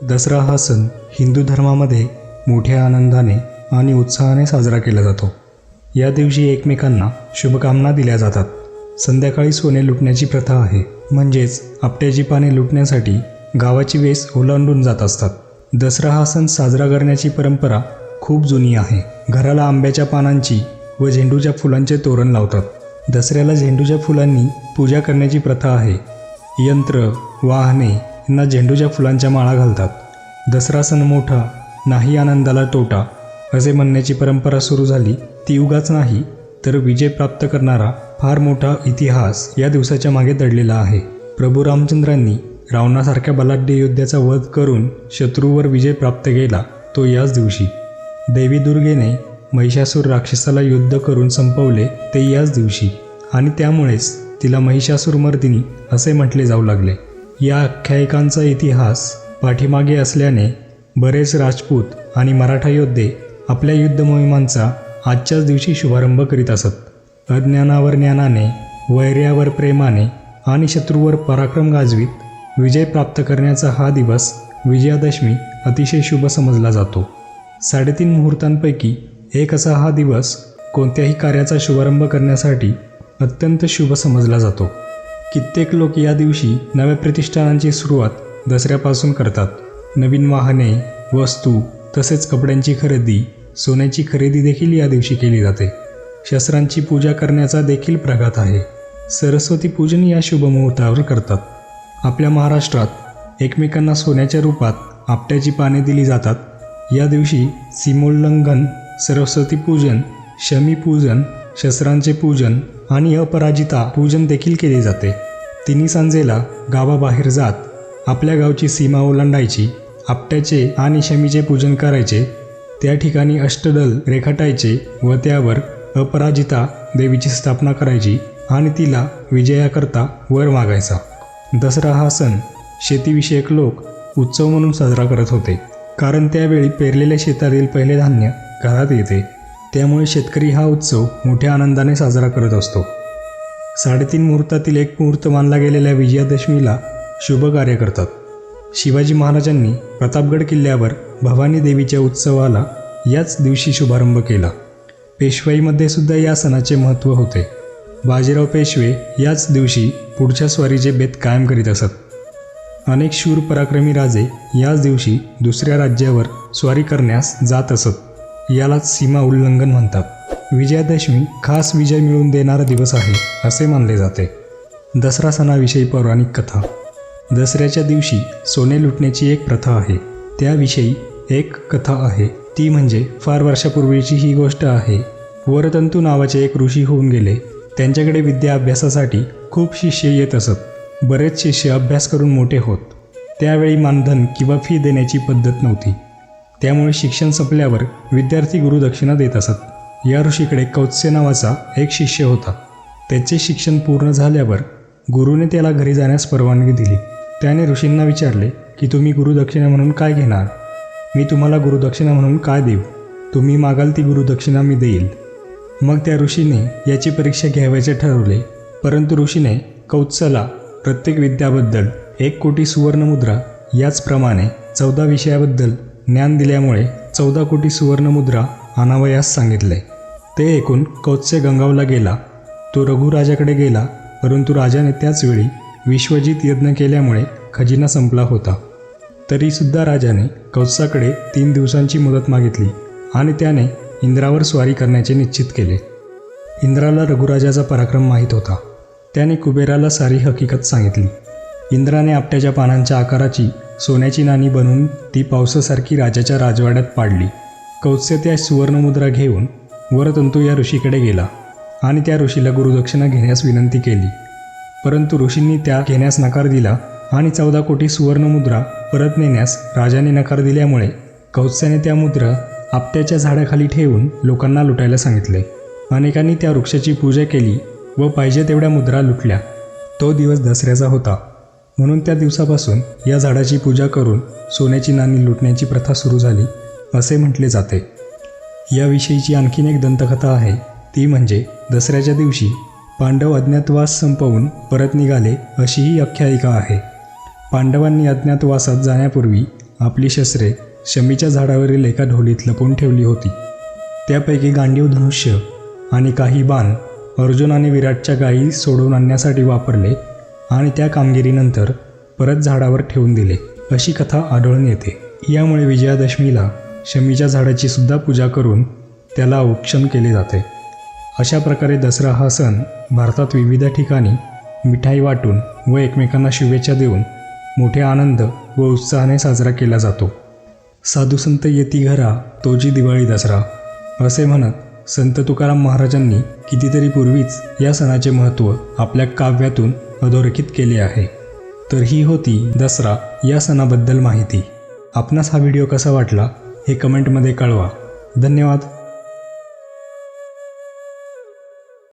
दसरा हा सण हिंदू धर्मामध्ये मोठ्या आनंदाने आणि उत्साहाने साजरा केला जातो. या दिवशी एकमेकांना शुभकामना दिल्या जातात. संध्याकाळी सोने लुटण्याची प्रथा आहे, म्हणजेच आपट्याची पाने लुटण्यासाठी गावाची वेस ओलांडून जात असतात. दसरा हा सण साजरा करण्याची परंपरा खूप जुनी आहे. घराला आंब्याच्या पानांची व झेंडूच्या फुलांचे तोरण लावतात. दसऱ्याला झेंडूच्या फुलांनी पूजा करण्याची प्रथा आहे. यंत्र, वाहने यांना झेंडूच्या फुलांच्या माळा घालतात. दसरा सण मोठा नाही आनंदाला तोटा असे म्हणण्याची परंपरा सुरू झाली ती उगाच नाही, तर विजय प्राप्त करणारा फार मोठा इतिहास या दिवसाच्या मागे दडलेला आहे. प्रभू रामचंद्रांनी रावणासारख्या बलाढ्य योद्ध्याचा वध करून शत्रूवर विजय प्राप्त केला तो याच दिवशी. देवी दुर्गेने महिषासूर राक्षसाला युद्ध करून संपवले ते याच दिवशी आणि त्यामुळेच तिला महिषासूरमर्दिनी असे म्हटले जाऊ लागले. या आख्यायिकांचा इतिहास पाठीमागे असल्याने बरेच राजपूत आणि मराठा योद्धे आपल्या युद्ध मोहिमांचा आजच्याच दिवशी शुभारंभ करीत असत. अज्ञानावर ज्ञानाने, वैर्यावर प्रेमाने आणि शत्रूवर पराक्रम गाजवीत विजय प्राप्त करण्याचा हा दिवस विजयादशमी अतिशय शुभ समजला जातो. 3.5 मुहूर्तांपैकी एक असा हा दिवस कोणत्याही कार्याचा शुभारंभ करण्यासाठी अत्यंत शुभ समजला जातो. कित्येक लोक या दिवशी नव्या प्रतिष्ठानांची सुरुवात दसऱ्यापासून करतात. नवीन वाहने, वस्तू तसेच कपड्यांची खरेदी, सोन्याची खरेदी देखील या दिवशी केली जाते. शस्त्रांची पूजा करण्याचा देखील प्रघात आहे. सरस्वती पूजन या शुभ मुहूर्तावर करतात. आपल्या महाराष्ट्रात एकमेकांना सोन्याच्या रूपात आपट्याची पाने दिली जातात. या दिवशी सीमोल्लंघन, सरस्वती पूजन, शमीपूजन, शस्त्रांचे पूजन आणि अपराजिता पूजन देखील केले जाते. तिन्ही सांजेला गावाबाहेर जात आपल्या गावची सीमा ओलांडायची, आपट्याचे आणि शमीचे पूजन करायचे. त्या ठिकाणी अष्टदल रेखाटायचे व त्यावर अपराजिता देवीची स्थापना करायची आणि तिला विजयाकरता वर मागायचा. दसरा हा सण शेतीविषयक लोक उत्सव म्हणून साजरा करत होते, कारण त्यावेळी पेरलेल्या शेतातील पहिले धान्य घरात येते. त्यामुळे शेतकरी हा उत्सव मोठ्या आनंदाने साजरा करत असतो. 3.5 मुहूर्तातील एक मुहूर्त मानला गेलेल्या विजयादशमीला शुभ कार्य करतात. शिवाजी महाराजांनी प्रतापगड किल्ल्यावर भवानी देवीच्या उत्सवाला याच दिवशी शुभारंभ केला. पेशवाईमध्ये सुद्धा या सणाचे महत्त्व होते. बाजीराव पेशवे याच दिवशी पुढच्या स्वारीचे बेत कायम करीत असत. अनेक शूर पराक्रमी राजे याच दिवशी दुसऱ्या राज्यावर स्वारी करण्यास जात असत. यालाच सीमा उल्लंघन म्हणतात. विजयादशमी खास विजय मिळवून देणारा दिवस आहे असे मानले जाते. दसरा सणाविषयी पौराणिक कथा. दसऱ्याच्या दिवशी सोने लुटण्याची एक प्रथा आहे. त्याविषयी एक कथा आहे. ती म्हणजे फार वर्षापूर्वीची ही गोष्ट आहे. वरतंतू नावाचे एक ऋषी होऊन गेले. त्यांच्याकडे विद्या अभ्यासासाठी खूप शिष्य येत असत. बरेच शिष्य अभ्यास करून मोठे होत. त्यावेळी मानधन किंवा फी देण्याची पद्धत नव्हती. त्यामुळे शिक्षण संपल्यावर विद्यार्थी गुरुदक्षिणा देत असत. या ऋषीकडे कौत्स्य नावाचा एक शिष्य होता. त्याचे शिक्षण पूर्ण झाल्यावर गुरुने त्याला घरी जाण्यास परवानगी दिली. त्याने ऋषींना विचारले की तुम्ही गुरुदक्षिणा म्हणून काय घेणार? मी तुम्हाला गुरुदक्षिणा म्हणून काय देऊ? तुम्ही मागाल ती गुरुदक्षिणा मी देईल. मग त्या ऋषीने याची परीक्षा घ्यावयाचे ठरवले. परंतु ऋषीने कौत्स्याला प्रत्येक विद्याबद्दल 1 कोटी सुवर्णमुद्रा, याचप्रमाणे 14 विषयाबद्दल ज्ञान दिल्यामुळे 14 कोटी सुवर्णमुद्रा आणावयास सांगितले. ते ऐकून कौत्स्य गंगावला गेला. तो रघुराजाकडे गेला, परंतु राजाने त्याच वेळी विश्वजित यज्ञ केल्यामुळे खजिना संपला होता. तरीसुद्धा राजाने कौत्साकडे 3 दिवसांची मुदत मागितली आणि त्याने इंद्रावर स्वारी करण्याचे निश्चित केले. इंद्राला रघुराजाचा पराक्रम माहीत होता. त्याने कुबेराला सारी हकीकत सांगितली. इंद्राने आपट्याच्या पानांच्या आकाराची सोन्याची नाणी बनवून ती पावसासारखी राजाच्या राजवाड्यात पाडली. कौत्स्य त्या सुवर्णमुद्रा घेऊन वरतंतू या ऋषीकडे गेला आणि त्या ऋषीला गुरुदक्षिणा घेण्यास विनंती केली. परंतु ऋषींनी त्या घेण्यास नकार दिला आणि 14 कोटी सुवर्णमुद्रा परत नेण्यास राजाने नकार दिल्यामुळे कौत्स्याने त्या मुद्रा आपट्याच्या झाडाखाली ठेवून लोकांना लुटायला सांगितले. अनेकांनी त्या वृक्षाची पूजा केली व पाहिजे तेवढ्या मुद्रा लुटल्या. तो दिवस दसऱ्याचा होता, म्हणून त्या दिवसापासून या झाडाची पूजा करून सोन्याची नाणी लुटण्याची प्रथा सुरू झाली असे म्हटले जाते. याविषयीची आणखीन एक दंतकथा आहे. ती म्हणजे दसऱ्याच्या दिवशी पांडव अज्ञातवास संपवून परत निघाले अशी ही आख्यायिका आहे. पांडवांनी अज्ञातवासात जाण्यापूर्वी आपली शस्त्रे शमीच्या झाडावरील एका ढोलीत लपवून ठेवली होती. त्यापैकी गांडीव धनुष्य आणि काही बाण अर्जुनाने विराटच्या गायी सोडवून आणण्यासाठी वापरले आणि त्या कामगिरीनंतर परत झाडावर ठेवून दिले, अशी कथा आढळून येते. यामुळे विजयादशमीला शमीच्या झाडाची सुद्धा पूजा करून त्याला औक्षण केले जाते. अशा प्रकारे दसरा हा सण भारतात विविध ठिकाणी मिठाई वाटून व एकमेकांना शुभेच्छा देऊन मोठ्या आनंद व उत्साहाने साजरा केला जातो. साधुसंत येती घरा तोची दिवाळी दसरा असे म्हणत संत तुकाराम महाराजांनी कितीतरी पूर्वीच या सणाचे महत्त्व आपल्या काव्यातून अधोरेखित केले आहे. तर ही होती दसरा या सणाबद्दल माहिती. आपणास हा व्हिडिओ कसा वाटला हे कमेंटमध्ये कळवा. धन्यवाद.